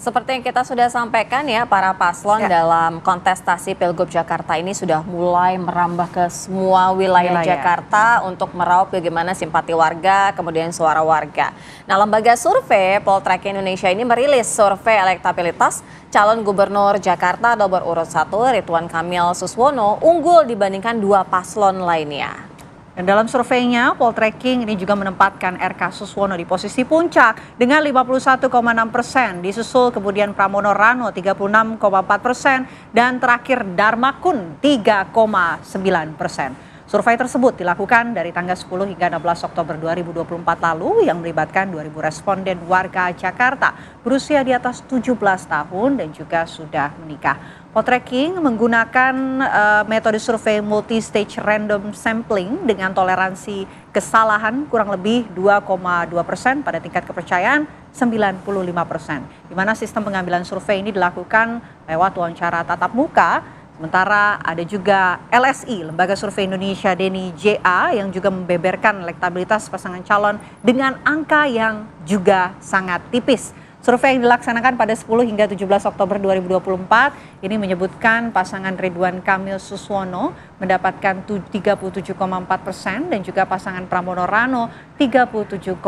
Seperti yang kita sudah sampaikan ya, para paslon dalam kontestasi Pilgub Jakarta ini sudah mulai merambah ke semua wilayah Jakarta untuk meraup bagaimana simpati warga, kemudian suara warga. Nah, lembaga survei Poltreking Indonesia ini merilis survei elektabilitas calon gubernur Jakarta nomor urut 1 Ridwan Kamil Suswono unggul dibandingkan dua paslon lainnya. Dan dalam surveinya, Poltreking ini juga menempatkan RK Suswono di posisi puncak dengan 51,6%, disusul kemudian Pramono Rano 36,4% dan terakhir Darmakun 3,9%. Survei tersebut dilakukan dari tanggal 10 hingga 16 Oktober 2024 lalu yang melibatkan 2.000 responden warga Jakarta berusia di atas 17 tahun dan juga sudah menikah. Poltreking menggunakan metode survei multi-stage random sampling dengan toleransi kesalahan kurang lebih 2,2% pada tingkat kepercayaan 95%. Di mana sistem pengambilan survei ini dilakukan lewat wawancara tatap muka. Sementara ada juga LSI, Lembaga Survei Indonesia Deni JA yang juga membeberkan elektabilitas pasangan calon dengan angka yang juga sangat tipis. Survei yang dilaksanakan pada 10 hingga 17 Oktober 2024 ini menyebutkan pasangan Ridwan Kamil Suswono mendapatkan 37,4% dan juga pasangan Pramono Rano 37,1%.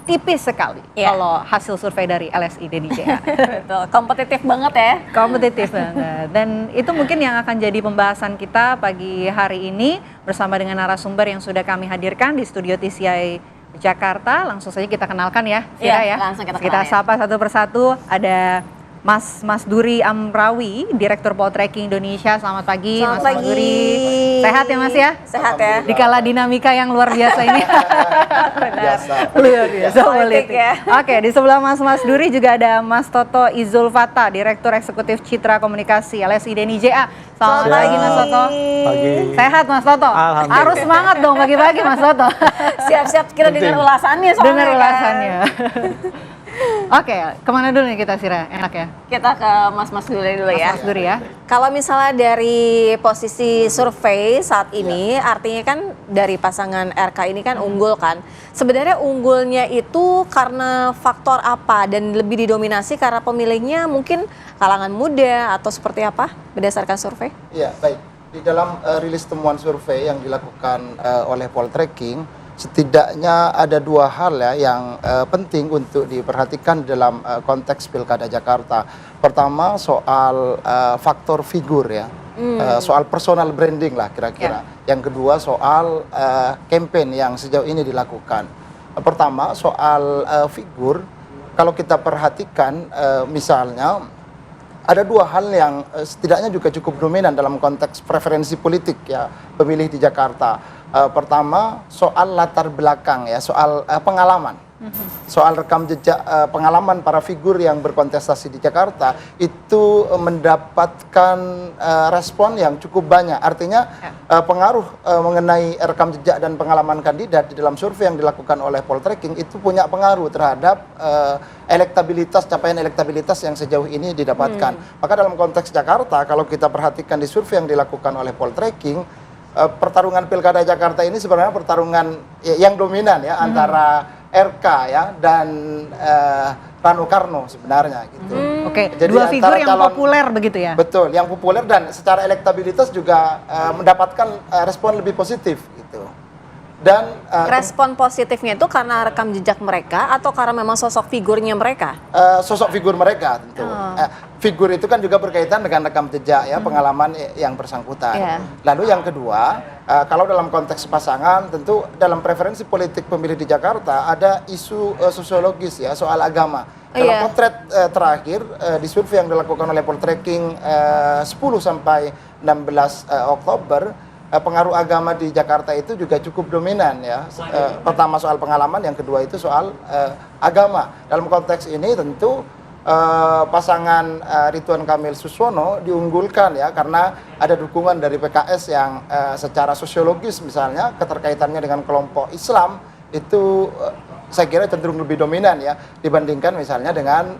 Tipis sekali kalau hasil survei dari LSI Deni JA. Betul, kompetitif banget ya. Kompetitif banget. Dan itu mungkin yang akan jadi pembahasan kita pagi hari ini bersama dengan narasumber yang sudah kami hadirkan di studio TCI Jakarta. Langsung saja kita kenalkan ya, Vira ya. Langsung kita sapa satu persatu. Ada Mas Duri Amrawi, Direktur Poltreking Indonesia. Selamat pagi, Mas Duri. Sehat ya Mas ya? Sehat ya. Dikala dinamika yang luar biasa ini. Luar biasa politik ya. Oke, di sebelah Mas Duri juga ada Mas Toto Izulfata, Direktur Eksekutif Citra Komunikasi LSI Deni JA. Selamat pagi Mas Toto. Pagi. Sehat Mas Toto? Harus semangat dong pagi-pagi Mas Toto. Siap-siap kita dengar ulasannya soalnya. Dengar ulasannya. Oke, kemana dulu nih kita Sira? Enak ya? Kita ke Mas Duri dulu ya. Mas Duri ya. Kalau misalnya dari posisi survei saat ini, artinya kan dari pasangan RK ini kan unggul kan. Sebenarnya unggulnya itu karena faktor apa dan lebih didominasi karena pemilihnya mungkin kalangan muda atau seperti apa berdasarkan survei? Iya, baik. Di dalam rilis temuan survei yang dilakukan oleh Poltreking, setidaknya ada dua hal ya yang penting untuk diperhatikan dalam konteks Pilkada Jakarta. Pertama soal faktor figur ya, soal personal branding lah kira-kira. Yang kedua soal campaign yang sejauh ini dilakukan. Pertama soal figur, kalau kita perhatikan misalnya ada dua hal yang setidaknya juga cukup dominan dalam konteks preferensi politik ya pemilih di Jakarta. Pertama soal latar belakang ya, soal pengalaman, soal rekam jejak pengalaman para figur yang berkontestasi di Jakarta itu mendapatkan respon yang cukup banyak. Artinya pengaruh mengenai rekam jejak dan pengalaman kandidat di dalam survei yang dilakukan oleh Poltreking itu punya pengaruh terhadap elektabilitas, capaian elektabilitas yang sejauh ini didapatkan. Maka dalam konteks Jakarta, kalau kita perhatikan di survei yang dilakukan oleh Poltreking, pertarungan Pilkada Jakarta ini sebenarnya pertarungan yang dominan ya antara RK ya dan Rano Karno sebenarnya gitu. Oke, jadi dua figur yang populer begitu ya? Betul, yang populer dan secara elektabilitas juga mendapatkan respon lebih positif gitu. Dan respon positifnya itu karena rekam jejak mereka atau karena memang sosok figurnya mereka? Sosok figur mereka tentu. Figur itu kan juga berkaitan dengan rekam jejak ya, pengalaman yang bersangkutan. Lalu yang kedua, kalau dalam konteks pasangan tentu dalam preferensi politik pemilih di Jakarta ada isu sosiologis ya, soal agama. Dalam potret terakhir di survei yang dilakukan oleh Poltreking 10 sampai 16 Oktober, pengaruh agama di Jakarta itu juga cukup dominan ya. Pertama soal pengalaman, yang kedua itu soal agama. Dalam konteks ini tentu pasangan Ridwan Kamil Suswono diunggulkan ya karena ada dukungan dari PKS yang secara sosiologis misalnya keterkaitannya dengan kelompok Islam itu saya kira cenderung lebih dominan ya dibandingkan misalnya dengan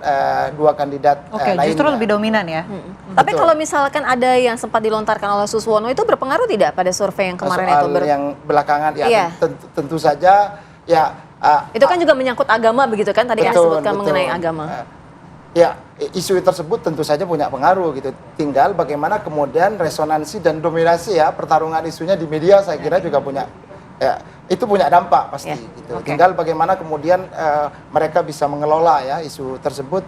dua kandidat lainnya. Justru lebih dominan ya. Tapi kalau misalkan ada yang sempat dilontarkan oleh Suswono itu berpengaruh tidak pada survei yang kemarin soal itu? Yang belakangan ya tentu saja ya. Itu kan juga menyangkut agama begitu kan tadi kan disebutkan mengenai agama. Ya, isu tersebut tentu saja punya pengaruh gitu. Tinggal bagaimana kemudian resonansi dan dominasi ya pertarungan isunya di media saya kira juga punya ya itu punya dampak pasti gitu. Tinggal bagaimana kemudian mereka bisa mengelola ya isu tersebut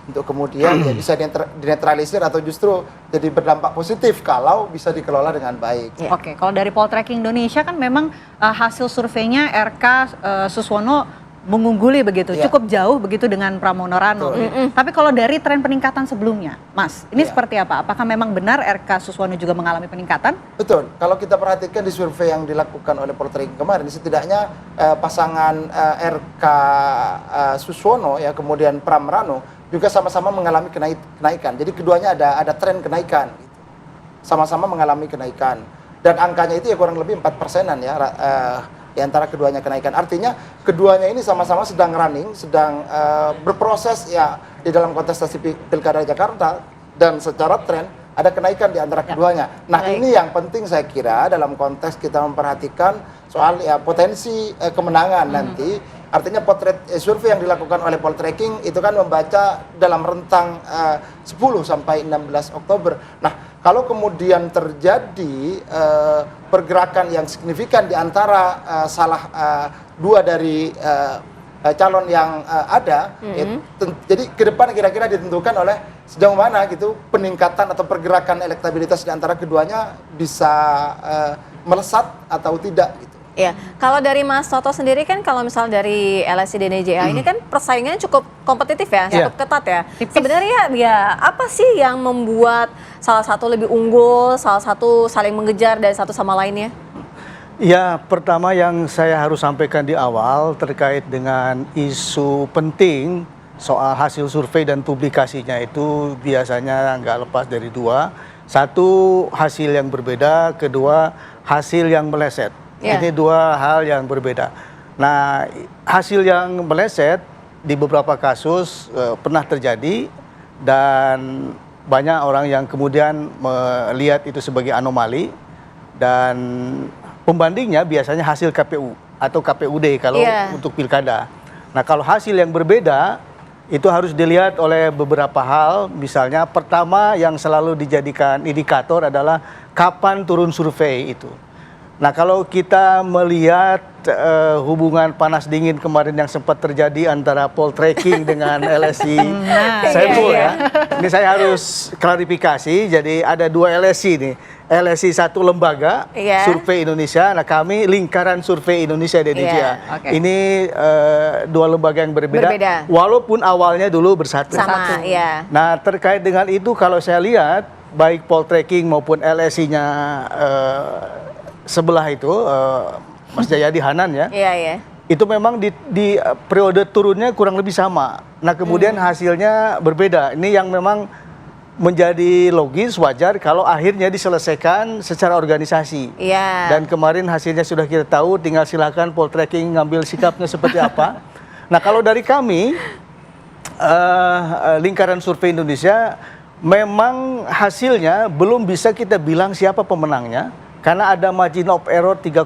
untuk kemudian ya bisa dinetralisir atau justru jadi berdampak positif kalau bisa dikelola dengan baik. Oke, kalau dari Poltreking Indonesia kan memang hasil surveinya RK Suswono mengungguli begitu, cukup jauh begitu dengan Pramono Rano. Tapi kalau dari tren peningkatan sebelumnya, Mas, ini seperti apa? Apakah memang benar RK Suswono juga mengalami peningkatan? Betul. Kalau kita perhatikan di survei yang dilakukan oleh Poltreking kemarin, setidaknya pasangan RK Suswono ya kemudian Pram Rano juga sama-sama mengalami kenaikan. Jadi keduanya ada tren kenaikan. Gitu. Sama-sama mengalami kenaikan. Dan angkanya itu ya kurang lebih 4%-an ya. Di antara keduanya kenaikan. Artinya keduanya ini sama-sama sedang running, sedang berproses ya di dalam kontestasi Pilkada Jakarta dan secara tren ada kenaikan di antara keduanya. Nah, ini yang penting saya kira dalam konteks kita memperhatikan soal ya potensi kemenangan nanti. Artinya potret survei yang dilakukan oleh Poltreking itu kan membaca dalam rentang 10 sampai 16 Oktober. Nah, kalau kemudian terjadi pergerakan yang signifikan di antara salah dua dari calon yang ada, jadi ke depan kira-kira ditentukan oleh sejauh mana gitu peningkatan atau pergerakan elektabilitas di antara keduanya bisa melesat atau tidak gitu. Ya, kalau dari Mas Toto sendiri kan kalau misal dari LSI DNJA ini kan persaingannya cukup kompetitif ya, cukup ketat ya. Sebenarnya ya apa sih yang membuat salah satu lebih unggul, salah satu saling mengejar dari satu sama lainnya? Ya, pertama yang saya harus sampaikan di awal terkait dengan isu penting soal hasil survei dan publikasinya itu biasanya nggak lepas dari dua. Satu, hasil yang berbeda, kedua, hasil yang meleset. Ini dua hal yang berbeda. Nah, hasil yang meleset di beberapa kasus pernah terjadi dan banyak orang yang kemudian melihat itu sebagai anomali dan pembandingnya biasanya hasil KPU atau KPUD kalau untuk pilkada. Nah, kalau hasil yang berbeda itu harus dilihat oleh beberapa hal. Misalnya pertama yang selalu dijadikan indikator adalah kapan turun survei itu. Nah, kalau kita melihat hubungan panas dingin kemarin yang sempat terjadi antara Poltreking dengan LSI Saiful ya. Ini saya harus klarifikasi, jadi ada dua LSI nih. LSI satu lembaga survei Indonesia, nah kami lingkaran survei Indonesia DNJA. Ini dua lembaga yang berbeda, walaupun awalnya dulu bersatu. Nah, terkait dengan itu kalau saya lihat baik Poltreking maupun LSI-nya sebelah itu Mas Jayadi Hanan ya, itu memang di periode turunnya kurang lebih sama. Nah, kemudian hasilnya berbeda. Ini yang memang menjadi logis, wajar kalau akhirnya diselesaikan secara organisasi. Dan kemarin hasilnya sudah kita tahu, tinggal silakan Poltreking ngambil sikapnya seperti apa. Nah, kalau dari kami lingkaran survei Indonesia, memang hasilnya belum bisa kita bilang siapa pemenangnya. Karena ada margin of error 3,5%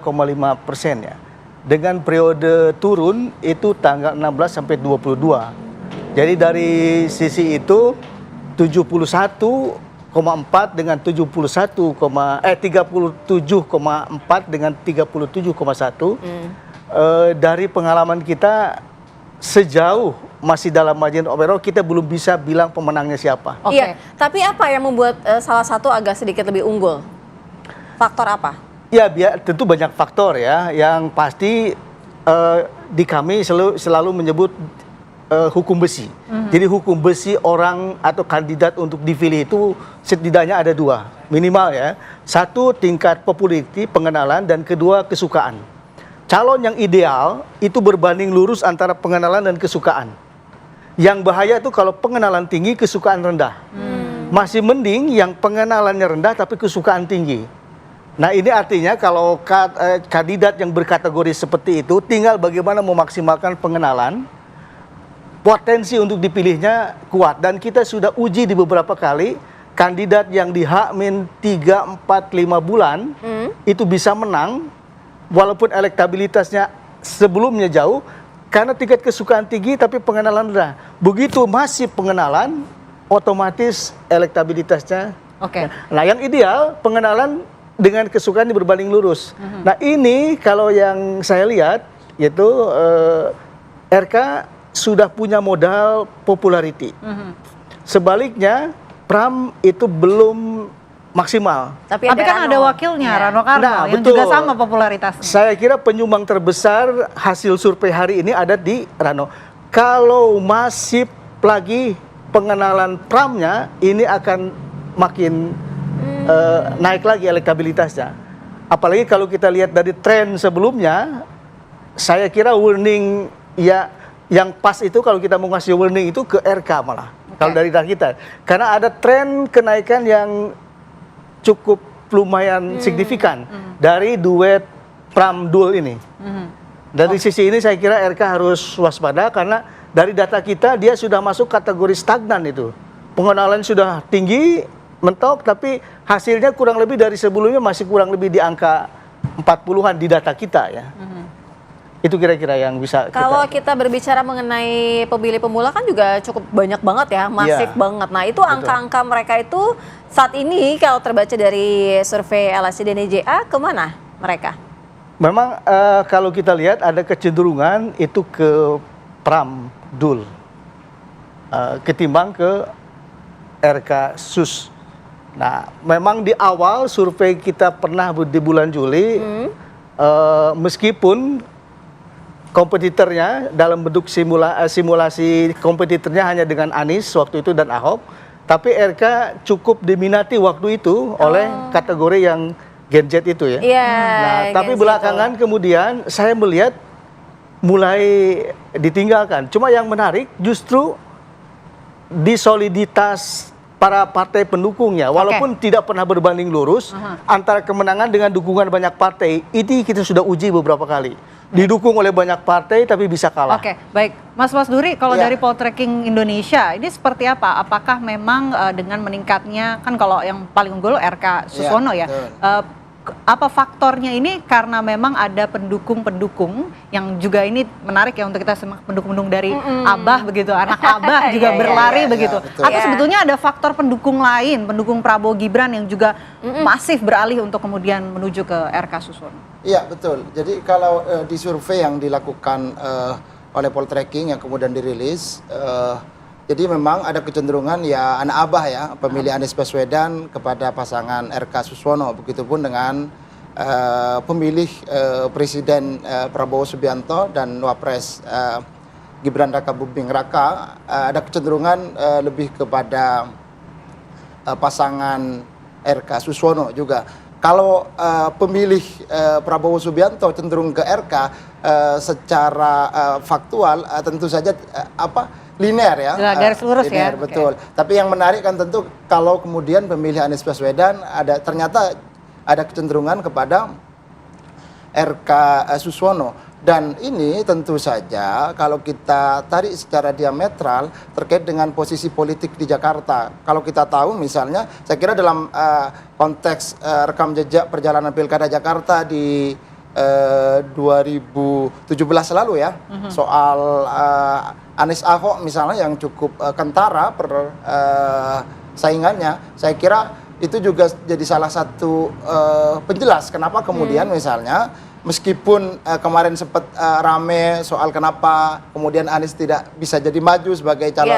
ya. Dengan periode turun itu tanggal 16 sampai 22. Jadi dari sisi itu 71,4 dengan 37,4 dengan 37,1. Dari pengalaman kita sejauh masih dalam margin of error kita belum bisa bilang pemenangnya siapa. Iya, tapi apa yang membuat salah satu agak sedikit lebih unggul? Faktor apa? Ya, tentu banyak faktor ya. Yang pasti di kami selalu menyebut hukum besi. Jadi hukum besi orang atau kandidat untuk dipilih itu setidaknya ada dua minimal ya. Satu, tingkat populariti pengenalan, dan kedua, kesukaan. Calon yang ideal itu berbanding lurus antara pengenalan dan kesukaan. Yang bahaya itu kalau pengenalan tinggi, kesukaan rendah. Masih mending yang pengenalannya rendah tapi kesukaan tinggi. Nah, ini artinya kalau kandidat yang berkategori seperti itu tinggal bagaimana memaksimalkan pengenalan, potensi untuk dipilihnya kuat. Dan kita sudah uji di beberapa kali, kandidat yang di H-3, 4, 5 bulan itu bisa menang, walaupun elektabilitasnya sebelumnya jauh, karena tingkat kesukaan tinggi tapi pengenalan rendah. Begitu masih pengenalan, otomatis elektabilitasnya. Oke. Nah, yang ideal pengenalan dengan kesukaan berbanding lurus. Nah, ini kalau yang saya lihat yaitu RK sudah punya modal popularity. Sebaliknya Pram itu belum maksimal. Tapi kan ada wakilnya, Rano Karno, Nah, yang betul. juga sama popularitasnya. Saya kira penyumbang terbesar hasil survei hari ini ada di Rano. Kalau masih lagi pengenalan Pramnya, ini akan makin naik lagi elektabilitasnya. Apalagi kalau kita lihat dari tren sebelumnya, saya kira warning ya yang pas itu kalau kita mau ngasih warning itu ke RK malah. Kalau dari data kita. Karena ada tren kenaikan yang cukup lumayan signifikan dari duet Pram Dul ini. Dari sisi ini saya kira RK harus waspada karena dari data kita dia sudah masuk kategori stagnan itu. Pengenalan sudah tinggi, mentok, tapi hasilnya kurang lebih dari sebelumnya masih kurang lebih di angka 40-an di data kita ya. Itu kira-kira yang bisa Kalau kita berbicara mengenai pemilih pemula kan juga cukup banyak banget ya, masif banget. Nah itu angka-angka mereka itu saat ini kalau terbaca dari survei LSI DNJA kemana mereka? Memang kalau kita lihat ada kecenderungan itu ke Pram Dul ketimbang ke RK Sus. Nah memang di awal survei kita pernah di bulan Juli meskipun kompetitornya dalam bentuk simulasi kompetitornya hanya dengan Anies waktu itu dan Ahok, tapi RK cukup diminati waktu itu oleh kategori yang Gen Z itu ya. Nah, tapi belakangan kemudian saya melihat mulai ditinggalkan. Cuma yang menarik justru di soliditas para partai pendukungnya, walaupun tidak pernah berbanding lurus antara kemenangan dengan dukungan banyak partai, ini kita sudah uji beberapa kali. Didukung oleh banyak partai tapi bisa kalah. Oke, baik. Mas Duri, kalau dari Poltreking Indonesia, ini seperti apa? Apakah memang dengan meningkatnya, kan kalau yang paling unggul RK Suswono ya, apa faktornya ini karena memang ada pendukung-pendukung yang juga ini menarik ya untuk kita semak pendukung-pendukung dari Abah begitu, anak Abah juga berlari begitu. Atau sebetulnya ada faktor pendukung lain, pendukung Prabowo Gibran yang juga masif beralih untuk kemudian menuju ke RK Suswono? Iya betul. Jadi kalau di survei yang dilakukan oleh Poltreking yang kemudian dirilis, jadi memang ada kecenderungan ya anak Abah ya, pemilih Anies Baswedan kepada pasangan RK Suswono. Begitupun dengan pemilih Presiden Prabowo Subianto dan Wapres Gibran Raka Buming Raka, ada kecenderungan lebih kepada pasangan RK Suswono juga. Kalau pemilih Prabowo Subianto cenderung ke RK secara faktual tentu saja linear ya. Garis lurus linear, ya. Betul. Tapi yang menarik kan tentu kalau kemudian pemilih Anies Baswedan ternyata ada kecenderungan kepada RK Suswono. Dan ini tentu saja kalau kita tarik secara diametral terkait dengan posisi politik di Jakarta. Kalau kita tahu misalnya, saya kira dalam konteks rekam jejak perjalanan Pilkada Jakarta di 2017 lalu ya, soal Anies Ahok misalnya yang cukup kentara saingannya, saya kira itu juga jadi salah satu penjelas kenapa kemudian misalnya meskipun kemarin sempat rame soal kenapa kemudian Anies tidak bisa jadi maju sebagai calon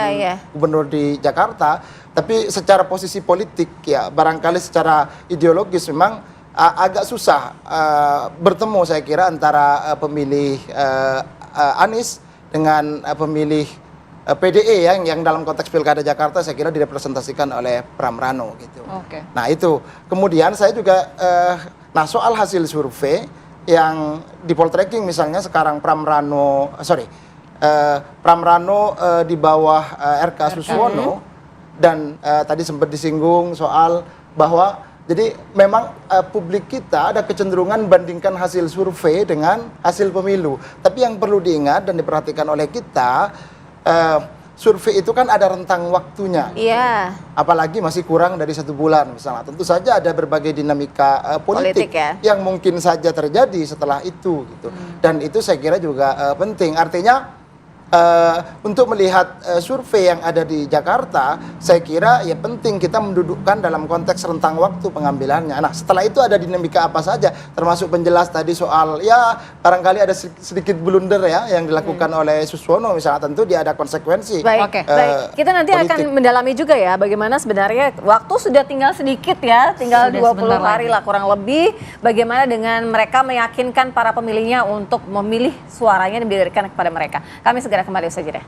gubernur di Jakarta, tapi secara posisi politik ya barangkali secara ideologis memang agak susah bertemu saya kira antara pemilih Anies dengan pemilih PDE yang dalam konteks Pilkada Jakarta saya kira direpresentasikan oleh Pram Rano gitu. Nah itu kemudian saya juga soal hasil survei yang di Poltreking misalnya sekarang Pram Rano di bawah RK Suswono dan tadi sempat disinggung soal bahwa jadi memang publik kita ada kecenderungan bandingkan hasil survei dengan hasil pemilu. Tapi yang perlu diingat dan diperhatikan oleh kita survei itu kan ada rentang waktunya. Iya. Apalagi masih kurang dari 1 bulan misalnya. Tentu saja ada berbagai dinamika politik ya, yang mungkin saja terjadi setelah itu gitu. Dan itu saya kira juga penting. Artinya untuk melihat survei yang ada di Jakarta, saya kira ya penting kita mendudukkan dalam konteks rentang waktu pengambilannya. Nah, setelah itu ada dinamika apa saja, termasuk penjelas tadi soal ya barangkali ada sedikit blunder ya yang dilakukan oleh Suswono misalnya, tentu dia ada konsekuensi. Baik, baik. Kita nanti politik. akan mendalami juga ya bagaimana sebenarnya waktu sudah tinggal sedikit ya, tinggal Sudah 20 sebentar hari lah kurang lebih. Bagaimana dengan mereka meyakinkan para pemilihnya untuk memilih suaranya dan diberikan kepada mereka. Kami segera kembali usai jeda.